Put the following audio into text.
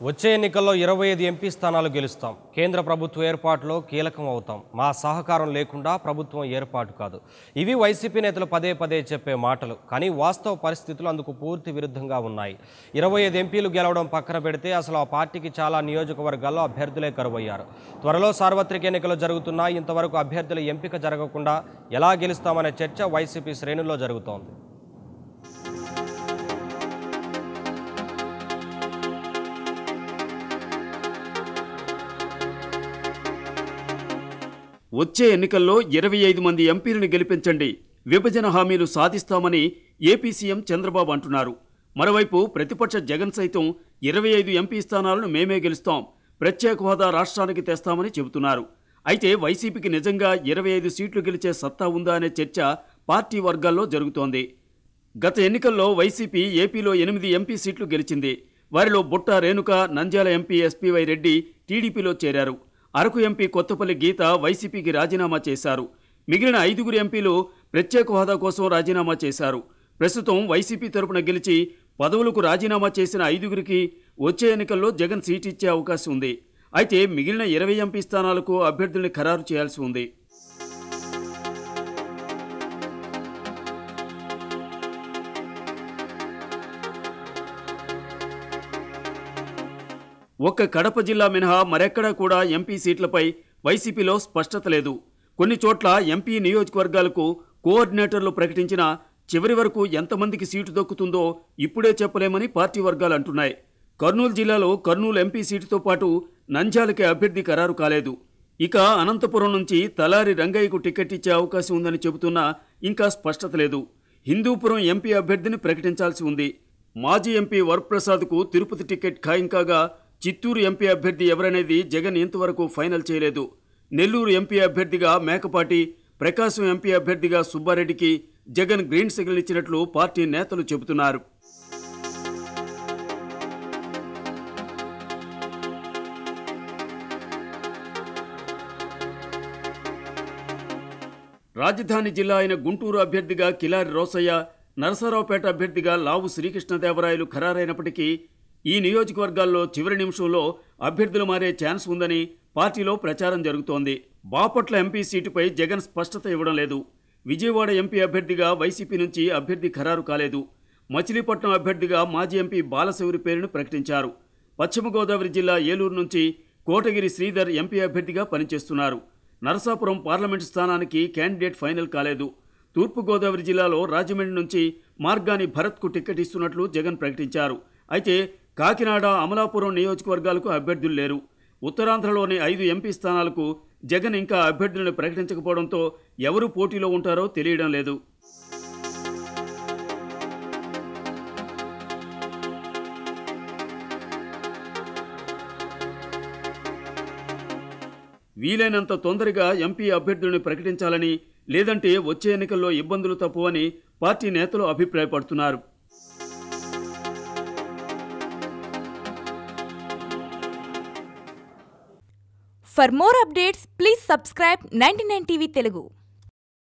వచ్చే ఎన్నికల్లో 25 ఎంపీ స్థానాలు గెలుస్తాం. కేంద్ర ప్రభుత్వ ఏర్పాటులో కీలకం అవుతాం. మా సహకారం లేకుండా ప్రభుత్వం ఏర్పాటు కాదు. ఇవి వైసీపీ నేతలు పదే పదే చెప్పే మాటలు. కానీ వాస్తవ పరిస్థితులు అందుకు పూర్తి విరుద్ధంగా ఉన్నాయి. 25 ఎంపీలు గెలవడం పక్కన పెడితే అసలు ఆ పార్టీకి చాలా నియోజకవర్గాల్లో అభ్యర్థులే కరువయ్యారు. త్వరలో సార్వత్రిక ఎన్నికలు జరుగుతున్నా ఇంతవరకు అభ్యర్థుల ఎంపిక జరగకుండా ఎలా గెలుస్తామనే చర్చ వైసీపీ శ్రేణుల్లో జరుగుతోంది. వచ్చే ఎన్నికల్లో 25 మంది ఎంపీలను గెలిపించండి, విభజన హామీలు సాధిస్తామని ఏపీ సీఎం చంద్రబాబు అంటున్నారు. మరోవైపు ప్రతిపక్ష జగన్ సైతం 25 ఎంపీ స్థానాలను మేమే గెలుస్తాం, ప్రత్యేక హోదా రాష్ట్రానికి తెస్తామని చెబుతున్నారు. అయితే వైసీపీకి నిజంగా 25 సీట్లు గెలిచే సత్తా ఉందా అనే చర్చ పార్టీ వర్గాల్లో జరుగుతోంది. గత ఎన్నికల్లో వైసీపీ ఏపీలో 8 ఎంపీ సీట్లు గెలిచింది. వారిలో బుట్ట రేణుక, నంద్యాల ఎంపీ ఎస్పీవై రెడ్డి టీడీపీలో చేరారు. అరకు ఎంపీ కొత్తపల్లి గీత వైసీపీకి రాజీనామా చేశారు. మిగిలిన 5 ఎంపీలు ప్రత్యేక హోదా కోసం రాజీనామా చేశారు. ప్రస్తుతం వైసీపీ తరపున గెలిచి పదవులకు రాజీనామా చేసిన 5 వచ్చే ఎన్నికల్లో జగన్ సీట్ ఇచ్చే అవకాశం ఉంది. అయితే మిగిలిన 20 ఎంపీ స్థానాలకు అభ్యర్థుల్ని ఖరారు చేయాల్సి ఉంది. ఒక్క కడప జిల్లా మినహా మరెక్కడా కూడా ఎంపీ సీట్లపై వైసీపీలో స్పష్టత లేదు. కొన్ని చోట్ల ఎంపీ నియోజకవర్గాలకు కోఆర్డినేటర్లు ప్రకటించినా చివరి వరకు ఎంతమందికి సీటు దక్కుతుందో ఇప్పుడే చెప్పలేమని పార్టీ వర్గాలు అంటున్నాయి. కర్నూలు జిల్లాలో కర్నూలు ఎంపీ సీటుతో పాటు నంద్యాలకి అభ్యర్థి ఖరారు కాలేదు. ఇక అనంతపురం నుంచి తలారి రంగయ్యకు టికెట్ ఇచ్చే అవకాశం ఉందని చెబుతున్నా ఇంకా స్పష్టత లేదు. హిందూపురం ఎంపీ అభ్యర్థిని ప్రకటించాల్సి ఉంది. మాజీ ఎంపీ వరప్రసాద్కు తిరుపతి టికెట్ ఖాయం కాగా చిత్తూరు ఎంపీ అభ్యర్థి ఎవరనేది జగన్ ఇంతవరకు ఫైనల్ చేయలేదు. నెల్లూరు ఎంపీ అభ్యర్థిగా మేకపాటి, ప్రకాశం ఎంపీ అభ్యర్థిగా సుబ్బారెడ్డికి జగన్ గ్రీన్ సిగ్నల్ ఇచ్చినట్లు పార్టీ నేతలు చెబుతున్నారు. రాజధాని జిల్లా అయిన గుంటూరు అభ్యర్థిగా కిలారి రోసయ్య, నరసరావుపేట అభ్యర్థిగా లావు శ్రీకృష్ణదేవరాయలు ఖరారైనప్పటికీ ఈ నియోజకవర్గాల్లో చివరి నిమిషంలో అభ్యర్థులు మారే ఛాన్స్ ఉందని పార్టీలో ప్రచారం జరుగుతోంది. బాపట్ల ఎంపీ సీటుపై జగన్ స్పష్టత ఇవ్వడం లేదు. విజయవాడ ఎంపీ అభ్యర్థిగా వైసీపీ నుంచి అభ్యర్థి ఖరారు కాలేదు. మచిలీపట్నం అభ్యర్థిగా మాజీ ఎంపీ బాలశౌరి పేరును ప్రకటించారు. పశ్చిమ గోదావరి జిల్లా ఏలూరు నుంచి కోటగిరి శ్రీధర్ ఎంపీ అభ్యర్థిగా పనిచేస్తున్నారు. నరసాపురం పార్లమెంటు స్థానానికి క్యాండిడేట్ ఫైనల్ కాలేదు. తూర్పుగోదావరి జిల్లాలో రాజమండ్రి నుంచి మార్గాని భరత్కు టికెట్ ఇస్తున్నట్లు జగన్ ప్రకటించారు. అయితే కాకినాడ, అమలాపురం నియోజకవర్గాలకు అభ్యర్థులు లేరు. ఉత్తరాంధ్రలోని 5 ఎంపీ స్థానాలకు జగన్ ఇంకా అభ్యర్థులను ప్రకటించకపోవడంతో ఎవరు పోటీలో ఉంటారో తెలియడం లేదు. వీలైనంత తొందరగా ఎంపీ అభ్యర్థులను ప్రకటించాలని, లేదంటే వచ్చే ఎన్నికల్లో ఇబ్బందులు తప్పవని పార్టీ నేతలు అభిప్రాయపడుతున్నారు. For more updates, please subscribe 99 TV Telugu.